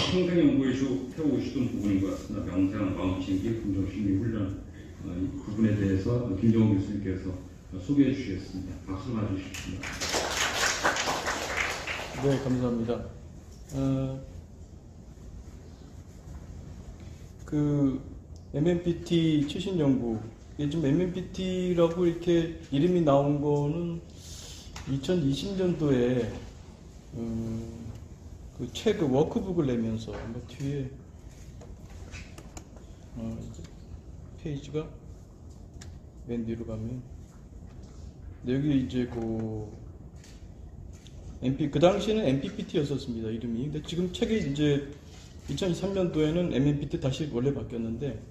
평생 연구에서 해오시던 부분인 것 같습니다. 명상, 마음챙김, 긍정심리 훈련 이 부분에 대해서 김정은 교수님께서 소개해 주시겠습니다. 박수 맞으십시오. 네, 감사합니다. 그 MMPT 최신 연구, 요즘 MMPT라고 이렇게 이름이 나온 거는 2020년도에 그 책 워크북을 내면서 뒤에 페이지가 맨 뒤로 가면 여기 이제 그 당시에는 MPPT였었습니다, 이름이. 근데 지금 책이 이제 2023년도에는 MMPT 다시 원래 바뀌었는데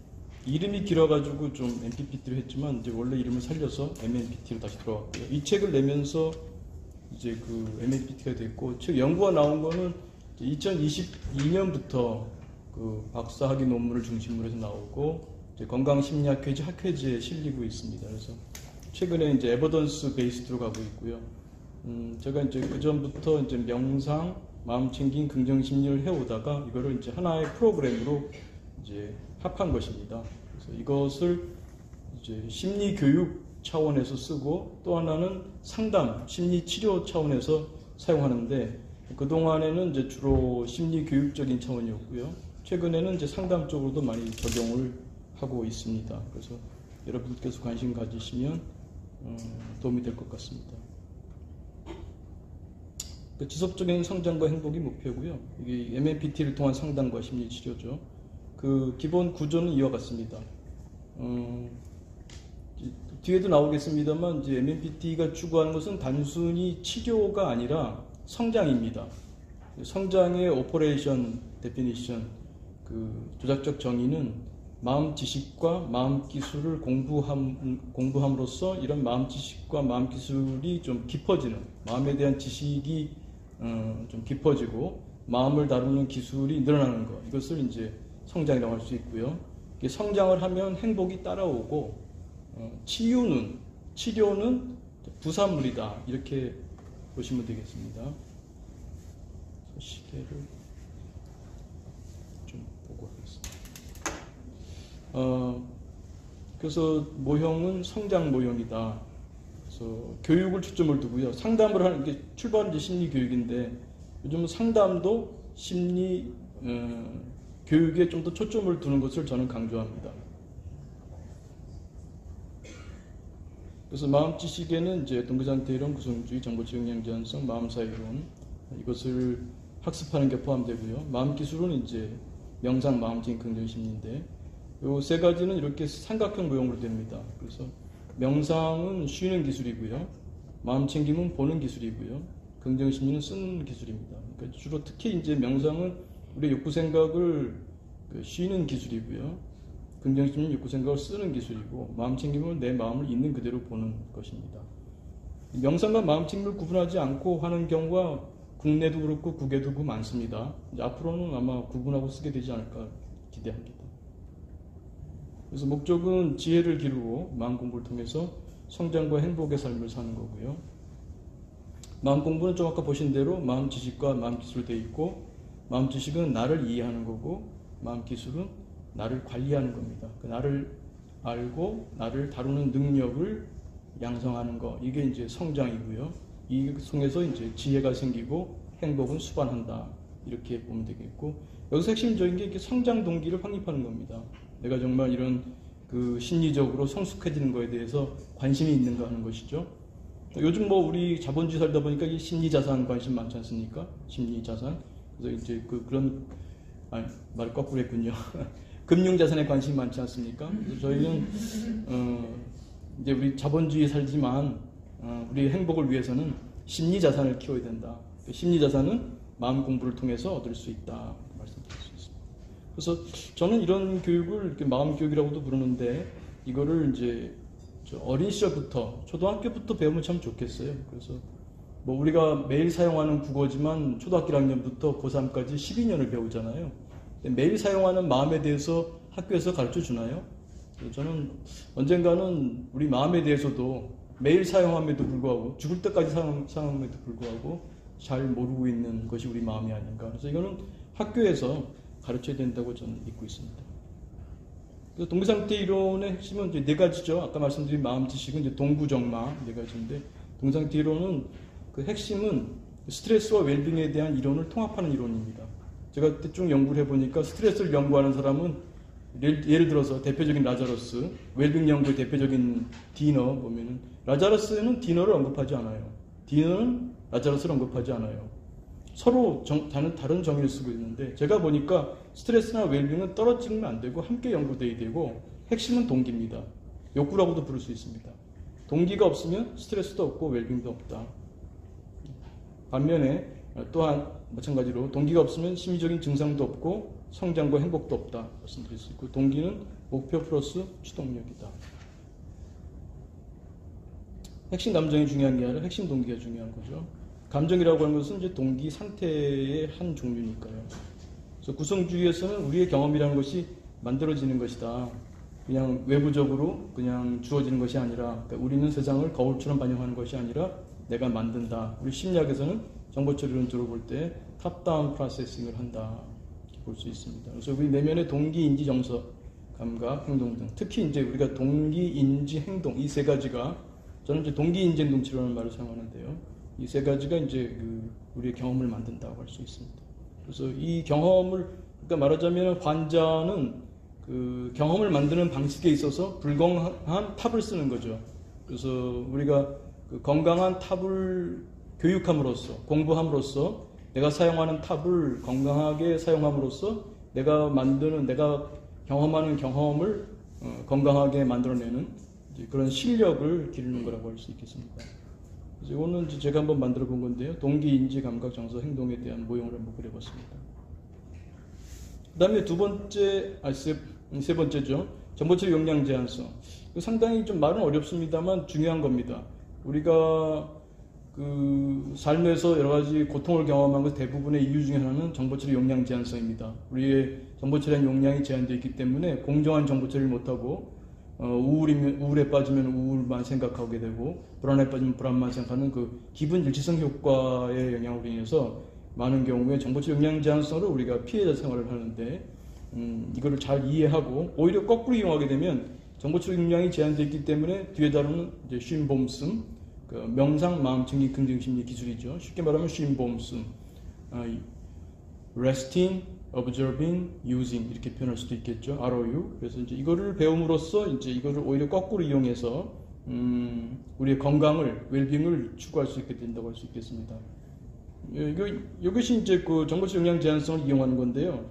이름이 길어가지고 좀 MPPT로 했지만 이제 원래 이름을 살려서 MMPT로 다시 들어왔고요. 이 책을 내면서 이제 그 MMPT가 됐고, 책 연구가 나온 거는 2022년부터 그 박사학위 논문을 중심으로 해서 나오고 이제 건강심리학회지 학회지에 실리고 있습니다. 그래서 최근에 이제 에버던스 베이스드로 가고 있고요. 제가 이제 그 전부터 이제 명상, 마음챙김, 긍정심리를 해오다가 이거를 이제 하나의 프로그램으로 이제 합한 것입니다. 그래서 이것을 이제 심리교육 차원에서 쓰고 또 하나는 상담, 심리치료 차원에서 사용하는데 그동안에는 이제 주로 심리교육적인 차원이었고요. 최근에는 이제 상담 쪽으로도 많이 적용을 하고 있습니다. 그래서 여러분께서 관심 가지시면 도움이 될 것 같습니다. 지속적인 성장과 행복이 목표고요. 이게 MMPT를 통한 상담과 심리치료죠. 그 기본 구조는 이와 같습니다. 뒤에도 나오겠습니다만 이제 MMPT가 추구하는 것은 단순히 치료가 아니라 성장입니다. 성장의 오퍼레이션 데피니션, 그 조작적 정의는 마음 지식과 마음 기술을 공부함으로써 이런 마음 지식과 마음 기술이 좀 깊어지는, 마음에 대한 지식이 좀 깊어지고 마음을 다루는 기술이 늘어나는 것, 이것을 이제 성장이라고 할 수 있고요. 성장을 하면 행복이 따라오고 치료는 부산물이다, 이렇게 보시면 되겠습니다. 시계를 좀 보고 하겠습니다. 그래서 모형은 성장 모형이다. 그래서 교육을 초점을 두고요. 상담을 하는 게 출발은 이제 심리 교육인데 요즘은 상담도 심리 교육에 좀 더 초점을 두는 것을 저는 강조합니다. 그래서 마음지식에는 이제 동기상태 이론, 구성주의, 정보치용, 양자성, 마음사이론, 이것을 학습하는 게 포함되고요. 마음기술은 이제 명상, 마음챙김, 긍정심리인데 요 세 가지는 이렇게 삼각형 모형으로 됩니다. 그래서 명상은 쉬는 기술이고요. 마음챙김은 보는 기술이고요. 긍정심리는 쓰는 기술입니다. 그러니까 주로 특히 이제 명상은 우리 욕구 생각을 쉬는 기술이고요. 긍정심리는 욕구 생각을 쓰는 기술이고, 마음챙김은 내 마음을 있는 그대로 보는 것입니다. 명상과 마음챙김을 구분하지 않고 하는 경우가 국내도 그렇고 국외도 그렇고 많습니다. 이제 앞으로는 아마 구분하고 쓰게 되지 않을까 기대합니다. 그래서 목적은 지혜를 기르고 마음 공부를 통해서 성장과 행복의 삶을 사는 거고요. 마음 공부는 좀 아까 보신 대로 마음 지식과 마음 기술로 되어 있고, 마음 지식은 나를 이해하는 거고, 마음 기술은 나를 관리하는 겁니다. 나를 알고 나를 다루는 능력을 양성하는 거, 이게 이제 성장이고요. 이 통해서 이제 지혜가 생기고 행복은 수반한다, 이렇게 보면 되겠고, 여기서 핵심적인 게 이렇게 성장 동기를 확립하는 겁니다. 내가 정말 이런 그 심리적으로 성숙해지는 거에 대해서 관심이 있는가 하는 것이죠. 요즘 뭐 우리 자본주의 살다 보니까 이 심리자산 관심 많지 않습니까? 심리자산. 그래서 이제 말 거꾸로 했군요. 금융자산에 관심이 많지 않습니까? 그래서 저희는 이제 우리 자본주의에 살지만 우리의 행복을 위해서는 심리자산을 키워야 된다. 심리자산은 마음 공부를 통해서 얻을 수 있다, 말씀드릴 수 있습니다. 그래서 저는 이런 교육을 이렇게 마음 교육이라고도 부르는데, 이거를 이제 어린 시절부터, 초등학교부터 배우면 참 좋겠어요. 그래서 뭐 우리가 매일 사용하는 국어지만 초등학교 1학년부터 고3까지 12년을 배우잖아요. 매일 사용하는 마음에 대해서 학교에서 가르쳐 주나요? 저는 언젠가는 우리 마음에 대해서도 매일 사용함에도 불구하고, 죽을 때까지 사용함에도 불구하고 잘 모르고 있는 것이 우리 마음이 아닌가. 그래서 이거는 학교에서 가르쳐야 된다고 저는 믿고 있습니다. 그래서 동기상태 이론의 핵심은 이제 네 가지죠. 아까 말씀드린 마음 지식은 이제 동구정마 네 가지인데, 동기상태 이론은 그 핵심은 스트레스와 웰빙에 대한 이론을 통합하는 이론입니다. 제가 그때 쭉 연구를 해보니까 스트레스를 연구하는 사람은 예를 들어서 대표적인 라자러스, 웰빙 연구의 대표적인 디너 보면은 라자러스는 디너를 언급하지 않아요. 디너는 라자러스를 언급하지 않아요. 서로 다른 정의를 쓰고 있는데, 제가 보니까 스트레스나 웰빙은 떨어지면 안 되고 함께 연구돼야 되고, 핵심은 동기입니다. 욕구라고도 부를 수 있습니다. 동기가 없으면 스트레스도 없고 웰빙도 없다. 반면에 또한 마찬가지로 동기가 없으면 심리적인 증상도 없고 성장과 행복도 없다 말씀드릴 수 있고, 동기는 목표 플러스 추동력이다. 핵심 감정이 중요한 게 아니라 핵심 동기가 중요한 거죠. 감정이라고 하는 것은 이제 동기 상태의 한 종류니까요. 그래서 구성주의에서는 우리의 경험이라는 것이 만들어지는 것이다. 그냥 외부적으로 그냥 주어지는 것이 아니라, 그러니까 우리는 세상을 거울처럼 반영하는 것이 아니라 내가 만든다. 우리 심리학에서는 정보처리론적으로 볼 때 탑다운 프로세싱을 한다 이렇게 볼 수 있습니다. 그래서 우리 내면의 동기, 인지, 정서, 감각, 행동 등, 특히 이제 우리가 동기, 인지, 행동 이 세 가지가, 저는 이제 동기, 인지, 행동 치료라는 말을 사용하는데요. 이 세 가지가 이제 우리의 경험을 만든다고 할 수 있습니다. 그래서 이 경험을, 그러니까 말하자면 환자는 그 경험을 만드는 방식에 있어서 불공한 탑을 쓰는 거죠. 그래서 우리가 그 건강한 탑을 교육함으로써, 공부함으로써 내가 사용하는 탑을 건강하게 사용함으로써 내가 경험하는 경험을 건강하게 만들어내는 그런 실력을 기르는 거라고 할 수 있겠습니다. 그래서 이거는 이제 제가 한번 만들어 본 건데요. 동기, 인지, 감각, 정서, 행동에 대한 모형을 한번 그려봤습니다. 그 다음에 세 번째죠. 정보처리 역량 제한성. 상당히 좀 말은 어렵습니다만 중요한 겁니다. 우리가 그 삶에서 여러 가지 고통을 경험한 것 대부분의 이유 중에 하나는 정보처리 역량 제한성입니다. 우리의 정보처리한 역량이 제한되어 있기 때문에 공정한 정보처리를 못하고 우울에 빠지면 우울만 생각하게 되고, 불안에 빠지면 불안만 생각하는 그 기분 일치성 효과의 영향으로 인해서 많은 경우에 정보처리 역량 제한성으로 우리가 피해자 생활을 하는데, 이거를 잘 이해하고 오히려 거꾸로 이용하게 되면 정보처리 역량이 제한되어 있기 때문에 뒤에 다루는 이제 쉼봄슨, 그 명상, 마음, 증기, 긍정 심리 기술이죠. 쉽게 말하면 쉼봄슨, resting, observing, using 이렇게 표현할 수도 있겠죠. ROU. 그래서 이제 이거를 배움으로써 이제 이거를 오히려 거꾸로 이용해서 우리의 건강을, 웰빙을 추구할 수 있게 된다고 할 수 있겠습니다. 이것이 이제 그 정보처리 역량 제한성을 이용하는 건데요.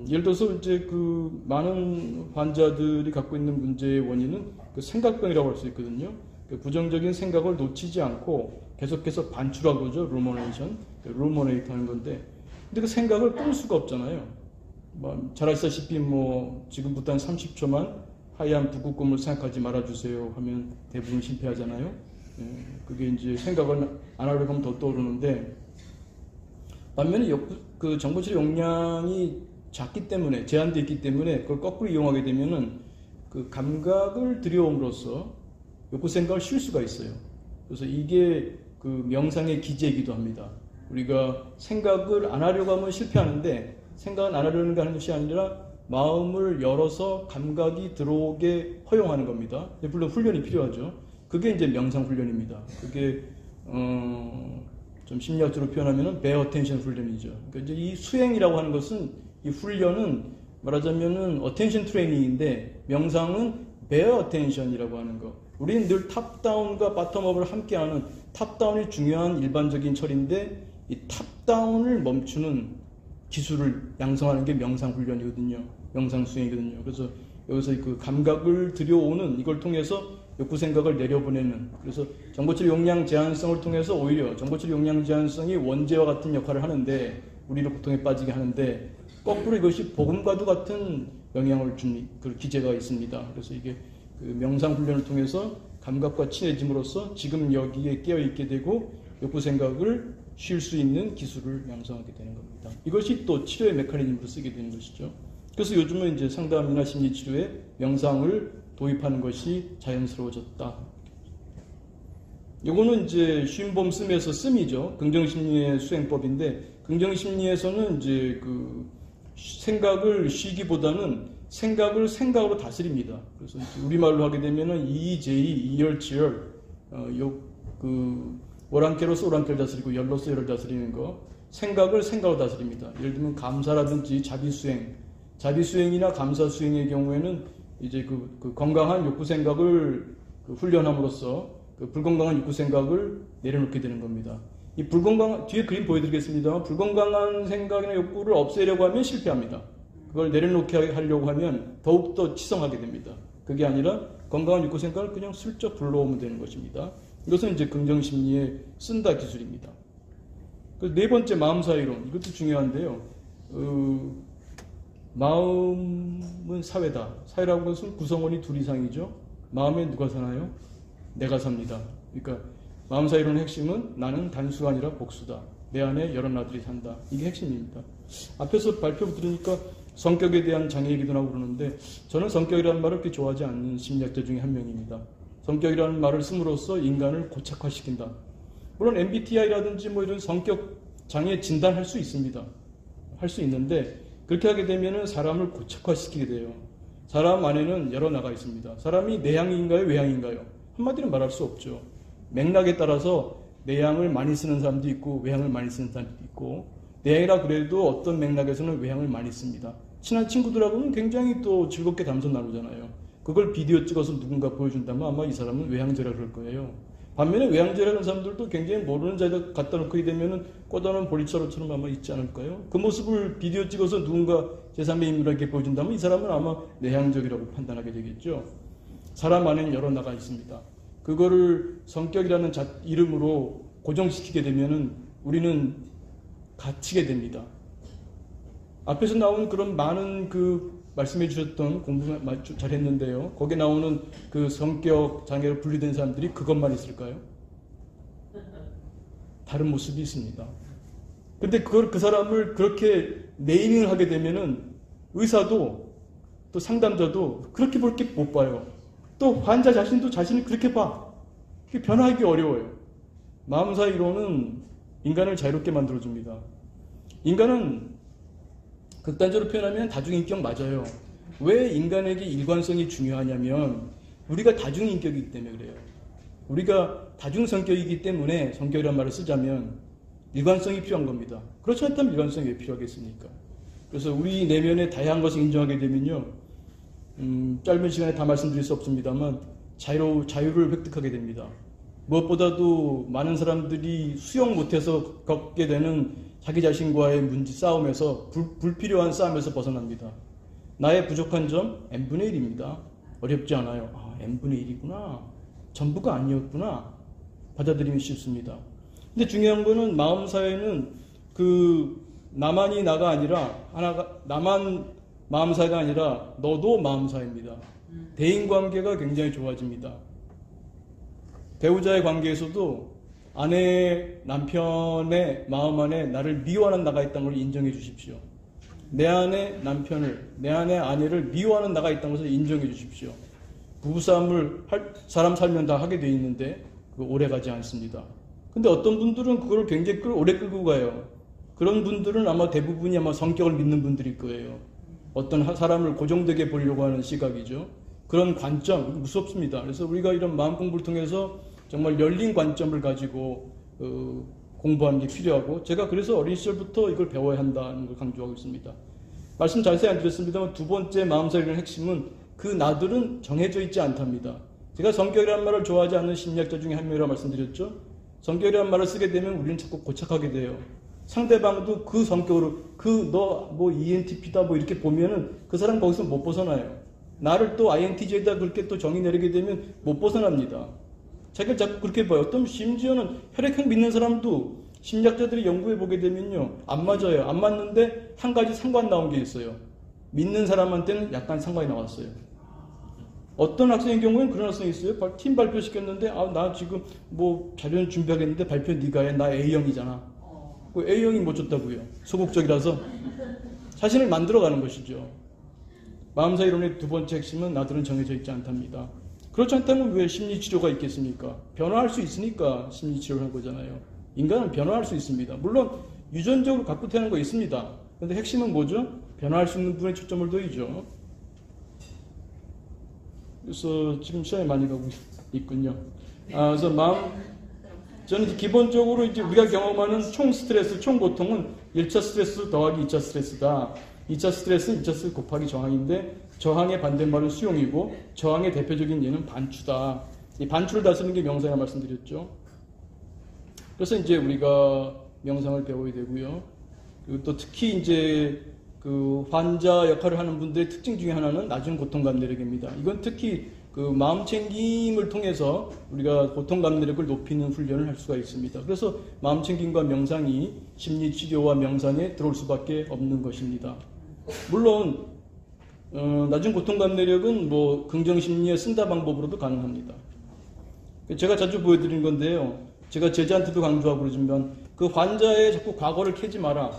예를 들어서 이제 그 많은 환자들이 갖고 있는 문제의 원인은 그 생각병이라고 할 수 있거든요. 그 부정적인 생각을 놓치지 않고 계속해서 반출하고 그러죠. 루모네이트 하는 건데, 근데 그 생각을 끌 수가 없잖아요. 잘 아시다시피 지금부터 한 30초만 하얀 북극곰을 생각하지 말아주세요 하면 대부분 실패하잖아요. 그게 이제 생각을 안 하려고 하면 더 떠오르는데, 반면에 그 정보처리 역량이 작기 때문에, 제한되어 있기 때문에 그걸 거꾸로 이용하게 되면은 그 감각을 들여옴으로써 욕구 생각을 쉴 수가 있어요. 그래서 이게 그 명상의 기제이기도 합니다. 우리가 생각을 안 하려고 하면 실패하는데, 생각은 안 하려는 게 하는 것이 아니라 마음을 열어서 감각이 들어오게 허용하는 겁니다. 물론 훈련이 필요하죠. 그게 이제 명상 훈련입니다. 그게 좀 심리학적으로 표현하면은 bear attention 훈련이죠. 그러니까 이제 이 수행이라고 하는 것은, 이 훈련은 말하자면은 attention 트레이닝인데, 명상은 bear attention이라고 하는 거. 우리는 늘 탑다운과 바텀업을 함께하는, 탑다운이 중요한 일반적인 처리인데 이 탑다운을 멈추는 기술을 양성하는 게 명상 훈련이거든요. 명상 수행이거든요. 그래서 여기서 그 감각을 들여오는, 이걸 통해서 욕구 생각을 내려보내는, 그래서 정보처리 역량 제한성을 통해서 오히려 정보처리 역량 제한성이 원죄와 같은 역할을 하는데, 우리를 고통에 빠지게 하는데, 거꾸로 이것이 복음과도 같은 영향을 준 그 기제가 있습니다. 그래서 이게 그 명상 훈련을 통해서 감각과 친해짐으로써 지금 여기에 깨어있게 되고 욕구 생각을 쉴 수 있는 기술을 양성하게 되는 겁니다. 이것이 또 치료의 메커니즘으로 쓰게 되는 것이죠. 그래서 요즘은 이제 상담이나 심리치료에 명상을 도입하는 것이 자연스러워졌다. 요거는 이제 쉼봄씀에서 씀이죠. 긍정심리의 수행법인데, 긍정심리에서는 이제 그 생각을 쉬기보다는 생각을 생각으로 다스립니다. 그래서 우리말로 하게 되면은 EJ, 이열치열, 그 오랑캐로서 오랑캐를 다스리고 열로서 열을 다스리는 거, 생각을 생각으로 다스립니다. 예를 들면 감사라든지 자비수행이나 감사수행의 경우에는 이제 그 건강한 욕구 생각을 훈련함으로써 그 불건강한 욕구 생각을 내려놓게 되는 겁니다. 이 뒤에 그림 보여드리겠습니다만, 불건강한 생각이나 욕구를 없애려고 하면 실패합니다. 그걸 내려놓게 하려고 하면 더욱더 치성하게 됩니다. 그게 아니라 건강한 욕구 생각을 그냥 슬쩍 불러오면 되는 것입니다. 이것은 이제 긍정심리의 쓴다 기술입니다. 네 번째, 마음사이론. 이것도 중요한데요. 마음은 사회다. 사회라고 하는 것은 구성원이 둘 이상이죠. 마음에 누가 사나요? 내가 삽니다. 그러니까 마음사이론의 핵심은 나는 단수가 아니라 복수다. 내 안에 여러 나들이 산다. 이게 핵심입니다. 앞에서 발표 들으니까 성격에 대한 장애 얘기도 나오고 그러는데, 저는 성격이라는 말을 그렇게 좋아하지 않는 심리학자 중에 한 명입니다. 성격이라는 말을 씀으로써 인간을 고착화시킨다. 물론 MBTI라든지 뭐 이런 성격 장애 진단할 수 있습니다. 할 수 있는데, 그렇게 하게 되면은 사람을 고착화시키게 돼요. 사람 안에는 여러 나가 있습니다. 사람이 내향인가요, 외향인가요? 한마디로 말할 수 없죠. 맥락에 따라서 내향을 많이 쓰는 사람도 있고 외향을 많이 쓰는 사람도 있고, 내향이라 그래도 어떤 맥락에서는 외향을 많이 씁니다. 친한 친구들하고는 굉장히 또 즐겁게 담소 나누잖아요. 그걸 비디오 찍어서 누군가 보여준다면 아마 이 사람은 외향제라 그럴 거예요. 반면에 외향제라는 사람들도 굉장히 모르는 자리에 갖다 놓게 되면은 꽂아놓은 보리자루처럼 아마 있지 않을까요? 그 모습을 비디오 찍어서 누군가 제3의 인물에게 보여준다면 이 사람은 아마 내향적이라고 판단하게 되겠죠. 사람 안에는 여러 나가 있습니다. 그거를 성격이라는 이름으로 고정시키게 되면은 우리는 갇히게 됩니다. 앞에서 나온 그런 많은 말씀해 주셨던 공부 잘했는데요. 거기에 나오는 그 성격 장애로 분리된 사람들이 그것만 있을까요? 다른 모습이 있습니다. 근데 그 사람을 그렇게 네이밍을 하게 되면은 의사도 또 상담자도 그렇게 볼 게 못 봐요. 또 환자 자신도 자신을 그렇게 봐. 그게 변화하기 어려워요. 마음사 이론은 인간을 자유롭게 만들어줍니다. 인간은 극단적으로 표현하면 다중인격 맞아요. 왜 인간에게 일관성이 중요하냐면 우리가 다중인격이기 때문에 그래요. 우리가 다중성격이기 때문에 성격이라는 말을 쓰자면 일관성이 필요한 겁니다. 그렇지 않다면 일관성이 왜 필요하겠습니까? 그래서 우리 내면의 다양한 것을 인정하게 되면요, 짧은 시간에 다 말씀드릴 수 없습니다만 자유를 획득하게 됩니다. 무엇보다도 많은 사람들이 수용 못해서 겪게 되는 자기 자신과의 싸움에서 불필요한 싸움에서 벗어납니다. 나의 부족한 점 n분의 1입니다. 어렵지 않아요. n분의 1이구나. 전부가 아니었구나. 받아들이기 쉽습니다. 근데 중요한 거는 마음 사회는 나만이 나가 아니라 나만 마음 사회가 아니라 너도 마음 사회입니다. 대인 관계가 굉장히 좋아집니다. 배우자의 관계에서도 남편의 마음 안에 나를 미워하는 나가 있다는 걸 인정해 주십시오. 내 안에 남편을, 내 안에 아내를 미워하는 나가 있다는 것을 인정해 주십시오. 부부싸움을 사람 살면 다 하게 돼 있는데 그거 오래 가지 않습니다. 근데 어떤 분들은 그걸 굉장히 오래 끌고 가요. 그런 분들은 아마 대부분이 성격을 믿는 분들일 거예요. 어떤 사람을 고정되게 보려고 하는 시각이죠. 그런 관점, 무섭습니다. 그래서 우리가 이런 마음 공부를 통해서 정말 열린 관점을 가지고 공부하는 게 필요하고, 제가 그래서 어린 시절부터 이걸 배워야 한다는 걸 강조하고 있습니다. 말씀 자세히 안 드렸습니다만 두 번째 마음사이론의 핵심은 그 나들은 정해져 있지 않답니다. 제가 성격이라는 말을 좋아하지 않는 심리학자 중에 한 명이라고 말씀드렸죠. 성격이라는 말을 쓰게 되면 우리는 자꾸 고착하게 돼요. 상대방도 그 성격으로 너 ENTP다 이렇게 보면은 그 사람 거기서 못 벗어나요. 나를 또 INTJ다 그렇게 또 정의 내리게 되면 못 벗어납니다. 자기를 자꾸 그렇게 봐요. 어떤 심지어는 혈액형 믿는 사람도 심리학자들이 연구해 보게 되면요, 안 맞아요. 안 맞는데 한 가지 상관 나온 게 있어요. 믿는 사람한테는 약간 상관이 나왔어요. 어떤 학생의 경우에는 그런 학생이 있어요. 팀 발표 시켰는데 나 지금 자료는 준비하겠는데 발표 네가 해. 나 A형이잖아. 그 A형이 못 줬다고요. 소극적이라서 자신을 만들어가는 것이죠. 마음사이론의 두 번째 핵심은 나들은 정해져 있지 않답니다. 그렇지 않다면 왜 심리치료가 있겠습니까? 변화할 수 있으니까 심리치료를 한 거잖아요. 인간은 변화할 수 있습니다. 물론 유전적으로 갖고 태어난 거 있습니다. 그런데 핵심은 뭐죠? 변화할 수 있는 부분에 초점을 둬야죠. 그래서 지금 시간이 많이 가고 있군요. 그래서 저는 기본적으로 이제 우리가 경험하는 총 스트레스, 총 고통은 1차 스트레스 더하기 2차 스트레스다. 2차 스트레스는 2차 스트레스 곱하기 저항인데, 저항의 반대말은 수용이고, 저항의 대표적인 예는 반추다. 이 반추를 다스리는 게 명상이라고 말씀드렸죠. 그래서 이제 우리가 명상을 배워야 되고요. 그리고 또 특히 이제 그 환자 역할을 하는 분들의 특징 중에 하나는 낮은 고통 감내력입니다. 이건 특히 그 마음 챙김을 통해서 우리가 고통 감내력을 높이는 훈련을 할 수가 있습니다. 그래서 마음 챙김과 명상이 심리 치료와 명상에 들어올 수밖에 없는 것입니다. 물론 낮은 고통 감내력은 뭐 긍정 심리에 쓴다 방법으로도 가능합니다. 제가 자주 보여드리는 건데요. 제가 제자한테도 강조하고 그러지만 그 환자의 자꾸 과거를 캐지 마라.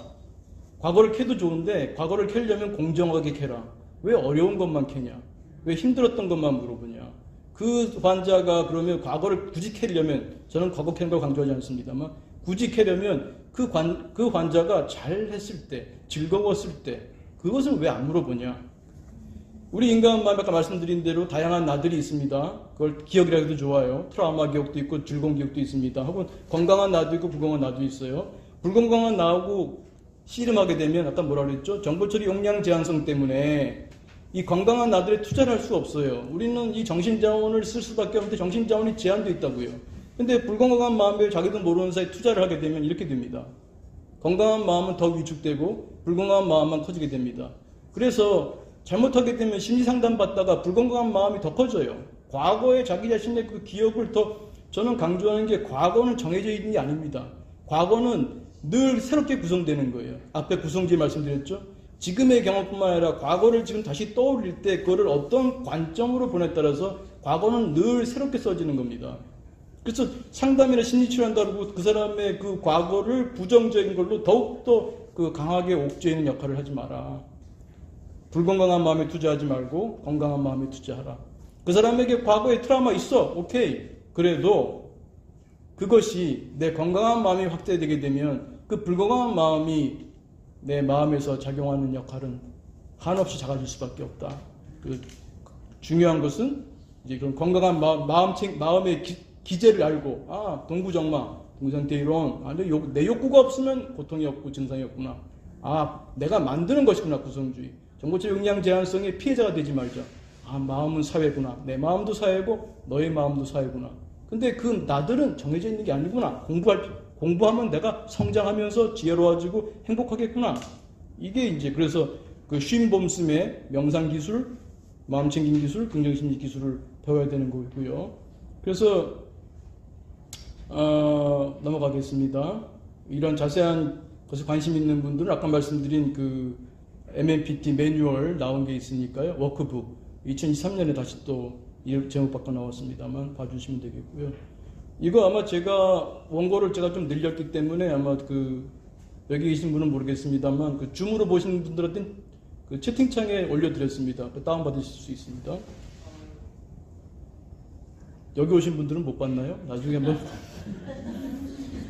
과거를 캐도 좋은데 과거를 캐려면 공정하게 캐라. 왜 어려운 것만 캐냐? 왜 힘들었던 것만 물어보냐? 그 환자가 그러면 과거를 굳이 캐려면, 저는 과거 캐는 걸 강조하지 않습니다만, 굳이 캐려면 그 환자가 잘했을 때, 즐거웠을 때 그것을 왜 안 물어보냐? 우리 인간 마음에 아까 말씀드린 대로 다양한 나들이 있습니다. 그걸 기억이라 해도 좋아요. 트라우마 기억도 있고 즐거운 기억도 있습니다. 혹은 건강한 나도 있고 불건강한 나도 있어요. 불건강한 나하고 씨름하게 되면 아까 뭐라 그랬죠? 정보처리 용량 제한성 때문에 이 건강한 나들에 투자를 할 수 없어요. 우리는 이 정신자원을 쓸 수밖에 없는데 정신자원이 제한되어 있다고요. 근데 불건강한 마음에 자기도 모르는 사이에 투자를 하게 되면 이렇게 됩니다. 건강한 마음은 더 위축되고 불건강한 마음만 커지게 됩니다. 그래서 잘못하게 되면 심리상담 받다가 불건강한 마음이 더 커져요. 과거에 자기 자신의 그 기억을 더, 저는 강조하는 게 과거는 정해져 있는 게 아닙니다. 과거는 늘 새롭게 구성되는 거예요. 앞에 구성지 말씀드렸죠? 지금의 경험뿐만 아니라 과거를 지금 다시 떠올릴 때 그거를 어떤 관점으로 보냐에 따라서 과거는 늘 새롭게 써지는 겁니다. 그래서 상담이나 심리치료한다고 그 사람의 그 과거를 부정적인 걸로 더욱더 그 강하게 옥죄이는 역할을 하지 마라. 불건강한 마음에 투자하지 말고 건강한 마음에 투자하라. 그 사람에게 과거에 트라우마 있어. 오케이. 그래도 그것이 내 건강한 마음이 확대되게 되면 그 불건강한 마음이 내 마음에서 작용하는 역할은 한없이 작아질 수밖에 없다. 그 중요한 것은 이제 그런 건강한 마음의 기제를 알고, 동구정마, 동구상태이론, 내 욕구가 없으면 고통이 없고 증상이 없구나. 내가 만드는 것이구나, 구성주의. 정보적 용량 제한성의 피해자가 되지 말자. 마음은 사회구나. 내 마음도 사회고 너의 마음도 사회구나. 근데 그 나들은 정해져 있는 게 아니구나. 공부하면 내가 성장하면서 지혜로워지고 행복하겠구나. 이게 이제 그래서 그 쉼봄스의 명상 기술, 마음 챙김 기술, 긍정심리 기술을 배워야 되는 거고요. 그래서 넘어가겠습니다. 이런 자세한 것에 관심 있는 분들은 아까 말씀드린 그 MMPT 매뉴얼 나온 게 있으니까요. 워크북 2023년에 다시 또 제목 바꿔 나왔습니다만 봐주시면 되겠고요. 이거 아마 제가 원고를 제가 좀 늘렸기 때문에 아마 그 여기 계신 분은 모르겠습니다만 그 줌으로 보시는 분들한테 그 채팅창에 올려드렸습니다. 다운 받으실 수 있습니다. 여기 오신 분들은 못 봤나요? 나중에 한번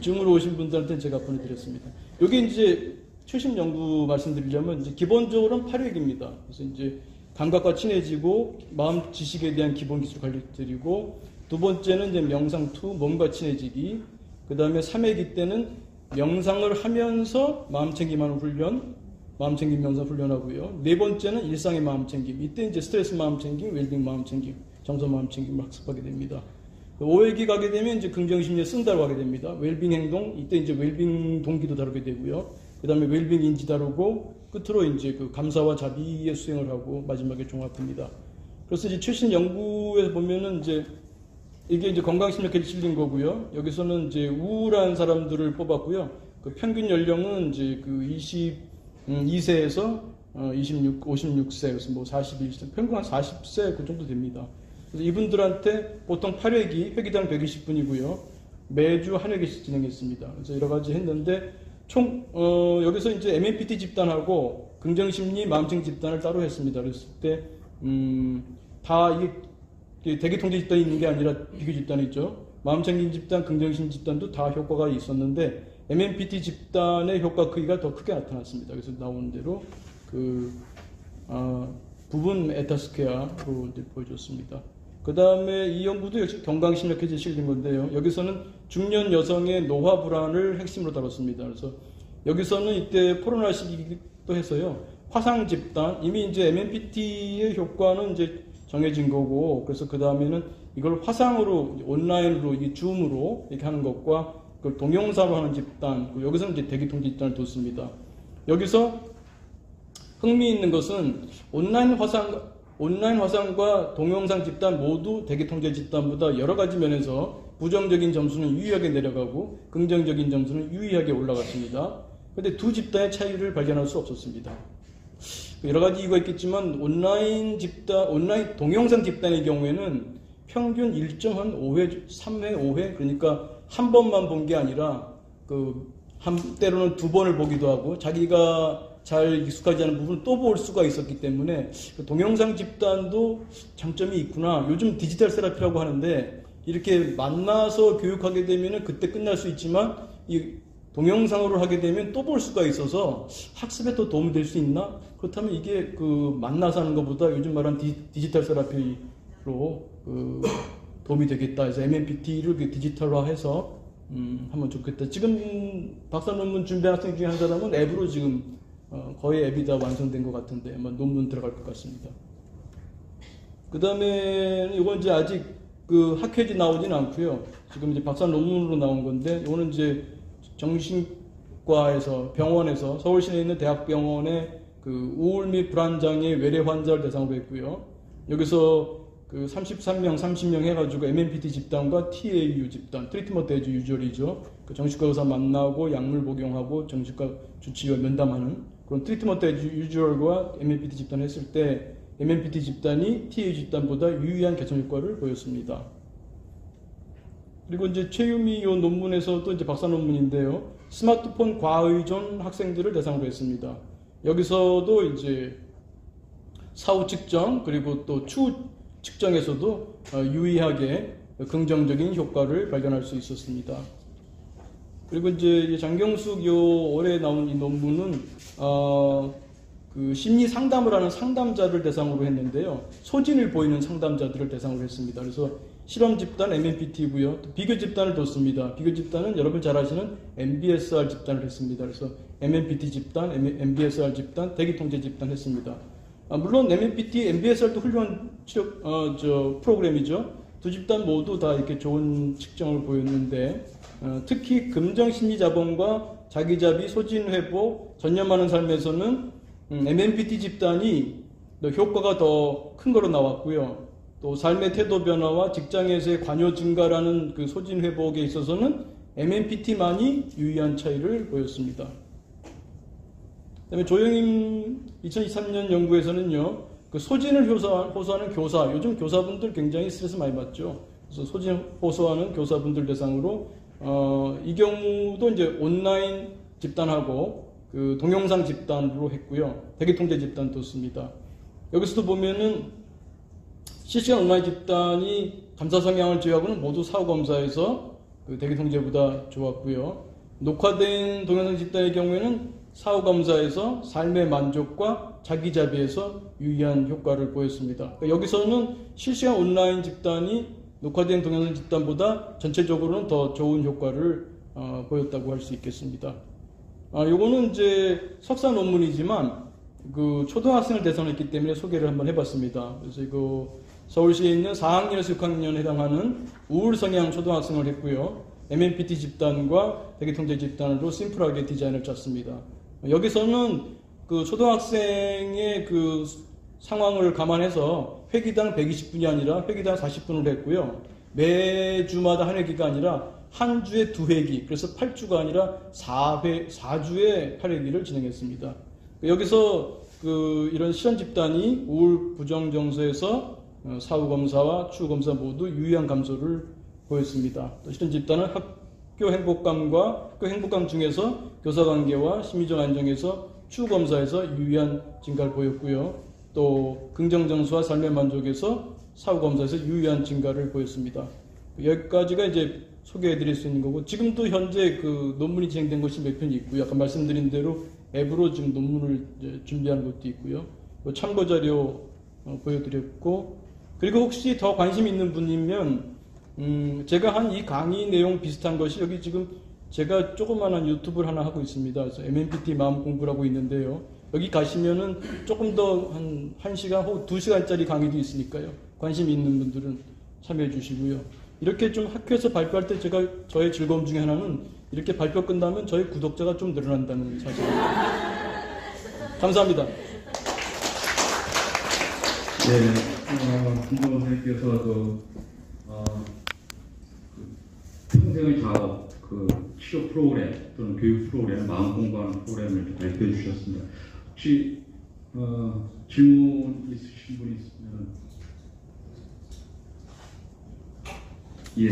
줌으로 오신 분들한테 제가 보내드렸습니다. 여기 이제 최신 연구 말씀드리려면 이제 기본적으로는 8회기입니다. 그래서 이제 감각과 친해지고 마음 지식에 대한 기본 기술 관리드리고, 두 번째는 이제 명상 2 몸과 친해지기, 그 다음에 3회기 때는 명상을 하면서 마음 챙김하는 훈련, 마음 챙김 명상 훈련하고요. 네 번째는 일상의 마음 챙김. 이때 이제 스트레스 마음 챙김, 웰빙 마음 챙김, 정서 마음 챙김을 학습하게 됩니다. 5회기 가게 되면 이제 긍정심리에 쓴다고 하게 됩니다. 웰빙 행동, 이때 이제 웰빙 동기도 다루게 되고요. 그 다음에 웰빙 인지 다루고, 끝으로 이제 그 감사와 자비의 수행을 하고, 마지막에 종합합니다. 그래서 이제 최신 연구에서 보면은 이제 이게 이제 건강심리학에 실린 거고요. 여기서는 이제 우울한 사람들을 뽑았고요. 그 평균 연령은 이제 그 22세에서 56세, 그래서 뭐 41세, 평균 한 40세 그 정도 됩니다. 그래서 이분들한테 보통 8회기, 회기당 120분이고요. 매주 한 회기씩 진행했습니다. 그래서 여러 가지 했는데, 여기서 이제 MMPT 집단하고 긍정심리 마음챙김 집단을 따로 했습니다. 그랬을 때, 다 이게 대기 통제 집단이 있는 게 아니라 비교 집단이 있죠. 마음챙김 집단, 긍정심리 집단도 다 효과가 있었는데, MMPT 집단의 효과 크기가 더 크게 나타났습니다. 그래서 나오는 대로 부분 메타스퀘어로 이제 보여줬습니다. 그 다음에 이 연구도 역시 경강심리학에 실린 건데요. 여기서는 중년 여성의 노화 불안을 핵심으로 다뤘습니다. 그래서 여기서는 이때 코로나 시기도 해서요. 화상 집단, 이미 이제 MMPT의 효과는 이제 정해진 거고, 그래서 그 다음에는 이걸 화상으로, 온라인으로, 이 줌으로 이렇게 하는 것과 그걸 동영상으로 하는 집단, 여기서는 이제 대기통제 집단을 뒀습니다. 여기서 흥미있는 것은 온라인 화상과 동영상 집단 모두 대기통제 집단보다 여러 가지 면에서 부정적인 점수는 유의하게 내려가고 긍정적인 점수는 유의하게 올라갔습니다. 그런데 두 집단의 차이를 발견할 수 없었습니다. 여러 가지 이유가 있겠지만 온라인 동영상 집단의 경우에는 평균 1.5회, 3회, 5회, 그러니까 한 번만 본 게 아니라 때로는 두 번을 보기도 하고 자기가 잘 익숙하지 않은 부분을 또 볼 수가 있었기 때문에 동영상 집단도 장점이 있구나. 요즘 디지털 세라피라고 하는데 이렇게 만나서 교육하게 되면 그때 끝날 수 있지만 이 동영상으로 하게 되면 또 볼 수가 있어서 학습에 더 도움이 될 수 있나? 그렇다면 이게 만나서 하는 것보다 요즘 말하는 디지털 세라피로 도움이 되겠다. 그래서 MMPT를 디지털화해서 하면 좋겠다. 지금 박사 논문 준비한 학생 중에 한 사람은 앱으로 지금 거의 앱이 다 완성된 것 같은데 아마 논문 들어갈 것 같습니다. 그 다음에 이건 이제 아직 학회지 나오진 않고요. 지금 이제 박사 논문으로 나온 건데 이거는 이제 정신과에서 병원에서 서울시내에 있는 대학병원의 우울 및 불안장애 외래 환자를 대상으로 했고요. 여기서 33명, 30명 해가지고 MMPT 집단과 TAU 집단, 트리트먼트 에즈 유저리죠. 정신과 의사 만나고 약물 복용하고 정신과 주치의와 면담하는 그런 트리트먼트 에즈 유저얼과 MMPT 집단을 했을 때 MMPT 집단이 TAU 집단보다 유의한 개선 효과를 보였습니다. 그리고 이제 최유미 이 논문에서도 이제 박사 논문인데요. 스마트폰 과의존 학생들을 대상으로 했습니다. 여기서도 이제 사후 측정 그리고 또 추후 측정에서도 유의하게 긍정적인 효과를 발견할 수 있었습니다. 그리고 이제 장경숙 올해 나온 이 논문은 심리 상담을 하는 상담자를 대상으로 했는데요. 소진을 보이는 상담자들을 대상으로 했습니다. 그래서 실험 집단 MMPT고요. 또 비교 집단을 뒀습니다. 비교 집단은 여러분 잘 아시는 MBSR 집단을 했습니다. 그래서 MMPT 집단, MBSR 집단, 대기통제 집단 했습니다. 물론 MMPT, MBSR도 훌륭한 프로그램이죠. 두 집단 모두 다 이렇게 좋은 측정을 보였는데 특히 금정심리자본과 자기자비, 소진회복, 전념하는 삶에서는 MMPT 집단이 효과가 더 큰 거로 나왔고요. 또 삶의 태도 변화와 직장에서의 관여 증가라는 소진회복에 있어서는 MMPT만이 유의한 차이를 보였습니다. 그다음에 조영임 2023년 연구에서는요, 소진을 호소하는 교사, 요즘 교사분들 굉장히 스트레스 많이 받죠. 그래서 소진 호소하는 교사분들 대상으로 이 경우도 이제 온라인 집단하고 동영상 집단으로 했고요. 대기통제 집단 뒀습니다. 여기서도 보면은 실시간 온라인 집단이 감사 성향을 제외하고는 모두 사후검사에서 대기통제보다 좋았고요. 녹화된 동영상 집단의 경우에는 사후검사에서 삶의 만족과 자기자비에서 유의한 효과를 보였습니다. 여기서는 실시간 온라인 집단이 녹화된 동영상 집단보다 전체적으로는 더 좋은 효과를 보였다고 할 수 있겠습니다. 요거는 이제 석사 논문이지만 초등학생을 대상으로 했기 때문에 소개를 한번 해봤습니다. 그래서 이거 서울시에 있는 4학년에서 6학년에 해당하는 우울 성향 초등학생을 했고요. MMPT 집단과 대기통제 집단으로 심플하게 디자인을 짰습니다. 여기서는 초등학생의 상황을 감안해서 회기당 120분이 아니라 회기당 40분을 했고요. 매주마다 한 회기가 아니라 한 주에 2회기, 그래서 8주가 아니라 4주에 8회기를 진행했습니다. 여기서 이런 실험 집단이 우울 부정 정서에서 사후검사와 추후검사 모두 유의한 감소를 보였습니다. 또 실험 집단은 학교 행복감 중에서 교사관계와 심리적 안정에서 추후검사에서 유의한 증가를 보였고요. 또 긍정정서와 삶의 만족에서 사후검사에서 유의한 증가를 보였습니다. 여기까지가 이제 소개해드릴 수 있는 거고, 지금도 현재 그 논문이 진행된 것이 몇 편이 있고요. 아까 말씀드린 대로 앱으로 지금 논문을 이제 준비하는 것도 있고요. 뭐 참고 자료 보여드렸고, 그리고 혹시 더 관심 있는 분이면 제가 한 이 강의 내용 비슷한 것이 여기 지금 제가 조그마한 유튜브를 하나 하고 있습니다. 그래서 MMPT 마음 공부라고 있는데요. 여기 가시면은 조금 더 한 1시간 혹은 2시간짜리 강의도 있으니까요. 관심 있는 분들은 참여해 주시고요. 이렇게 좀 학교에서 발표할 때 제가 저의 즐거움 중에 하나는 이렇게 발표 끝나면 저희 구독자가 좀 늘어난다는 사실입니다. 감사합니다. 네, 김정호 선생님께서 평생의 작업, 치료 프로그램 또는 교육 프로그램, 마음 공부하는 프로그램을 발표해 주셨습니다. 혹시 질문 있으신 분 있으면 예.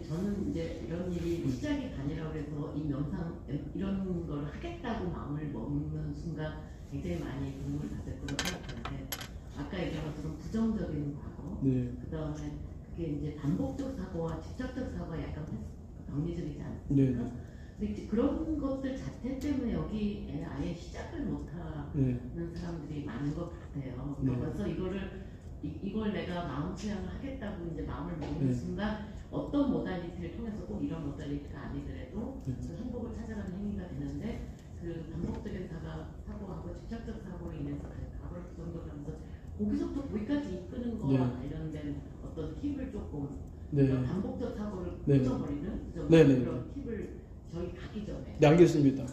저는 이제 이런 일이 시작이 아니라고 해서 이 명상 이런 걸 하겠다고 마음을 먹는 순간 굉장히 많이 도움을 받을 거라고 생각하는데, 아까 얘기한 것처럼 부정적인 과거, 네. 그 다음에 그게 이제 반복적 사고와 직접적 사고가 약간 병리적이지 않습니까? 네. 근데 이제 그런 것들 자체 때문에 여기에 아예 시작을 못하는 사람들이 많은 것 같아요. 네. 그래서 이걸 내가 마음 수양을 하겠다고 이제 마음을 먹는 순간 어떤 모달리티를 통해서 꼭 이런 모달리티가 아니더라도 그 행복을 찾아가는 행위가 되는데, 그 반복적인 사고하고 직접적 사고로 인해서 과거를 부정적으로하면서 거기서부터 거기까지 이끄는 거와 관련된 어떤 팁을 조금 그러니까 반복적 사고를 끊어버리는 그런 팁을 저희 가기 전에. 네, 알겠습니다.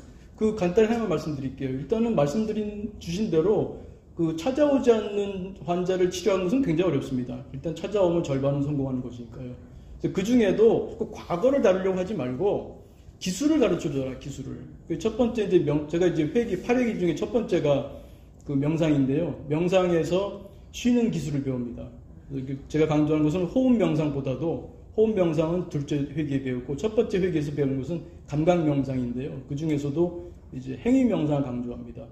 간단히 하나만 말씀드릴게요. 일단은 주신 대로 찾아오지 않는 환자를 치료하는 것은 굉장히 어렵습니다. 일단 찾아오면 절반은 성공하는 것이니까요. 그 중에도 꼭 과거를 다루려고 하지 말고 기술을 가르쳐줘라, 기술을. 첫 번째, 제가 이제 8회기 중에 첫 번째가 명상인데요. 명상에서 쉬는 기술을 배웁니다. 제가 강조하는 것은 호흡 명상보다도 호흡 명상은 둘째 회기에 배웠고, 첫 번째 회기에서 배우는 것은 감각 명상인데요. 그 중에서도 이제 행위 명상을 강조합니다.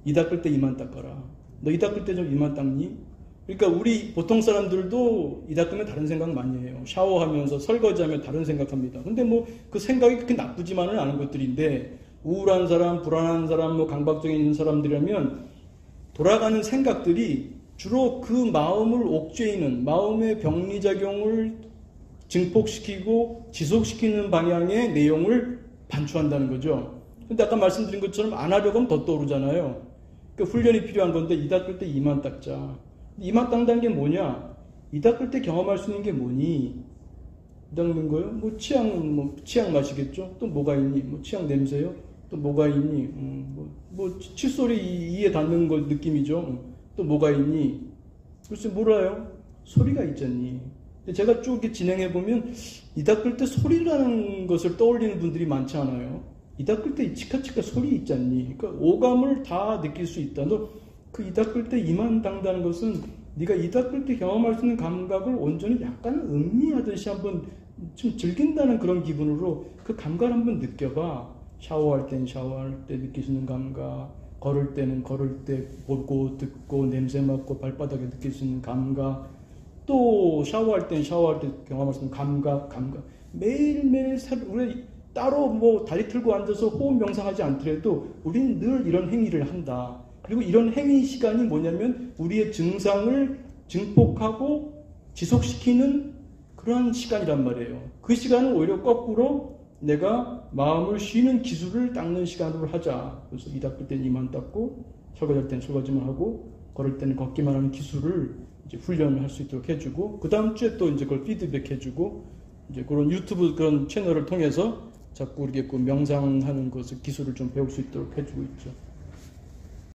이 닦을 때 이만 닦아라. 너 이 닦을 때 좀 이만 닦니? 그러니까 우리 보통 사람들도 이 닦으면 다른 생각 많이 해요. 샤워하면서 설거지하면 다른 생각합니다. 근데 그 생각이 그렇게 나쁘지만은 않은 것들인데, 우울한 사람, 불안한 사람, 강박적인 사람들이라면 돌아가는 생각들이 주로 그 마음을 옥죄이는, 마음의 병리작용을 증폭시키고 지속시키는 방향의 내용을 반추한다는 거죠. 근데 아까 말씀드린 것처럼 안 하려고 하면 더 떠오르잖아요. 그러니까 훈련이 필요한 건데, 이 닦을 때 이만 닦자. 이만 닦는다는 게 뭐냐? 이 닦을 때 경험할 수 있는 게 뭐니? 닦는 거요? 치약 마시겠죠? 또 뭐가 있니? 치약 냄새요? 또 뭐가 있니? 칫솔이 이에 닿는 거 느낌이죠? 또 뭐가 있니? 글쎄 몰라요. 소리가 있잖니. 제가 쭉 이렇게 진행해보면 이 닦을 때 소리라는 것을 떠올리는 분들이 많지 않아요. 이 닦을 때 치카치카 소리 있잖니. 그러니까 오감을 다 느낄 수 있다. 너 이 닦을 때 이만 닦는다는 것은 네가 이 닦을 때 경험할 수 있는 감각을 온전히 약간 음미하듯이 한번 좀 즐긴다는 그런 기분으로 그 감각을 한번 느껴봐. 샤워할 땐 샤워할 때 느낄 수 있는 감각, 걸을 때는 걸을 때 보고 듣고 냄새 맡고 발바닥에 느낄 수 있는 감각, 또 샤워할 땐 샤워할 때 경험할 수 있는 감각. 매일매일 우리 따로 다리 틀고 앉아서 호흡 명상하지 않더라도 우리는 늘 이런 행위를 한다. 그리고 이런 행위 시간이 뭐냐면 우리의 증상을 증폭하고 지속시키는 그런 시간이란 말이에요. 그 시간은 오히려 거꾸로 내가 마음을 쉬는 기술을 닦는 시간으로 하자. 그래서 이 닦을 땐 이만 닦고, 설거지할 땐 설거지만 하고, 걸을 때는 걷기만 하는 기술을 이제 훈련을 할 수 있도록 해주고, 그 다음 주에 또 이제 그걸 피드백 해주고, 이제 그런 유튜브 그런 채널을 통해서 자꾸 이렇게 명상하는 것을 기술을 좀 배울 수 있도록 해주고 있죠.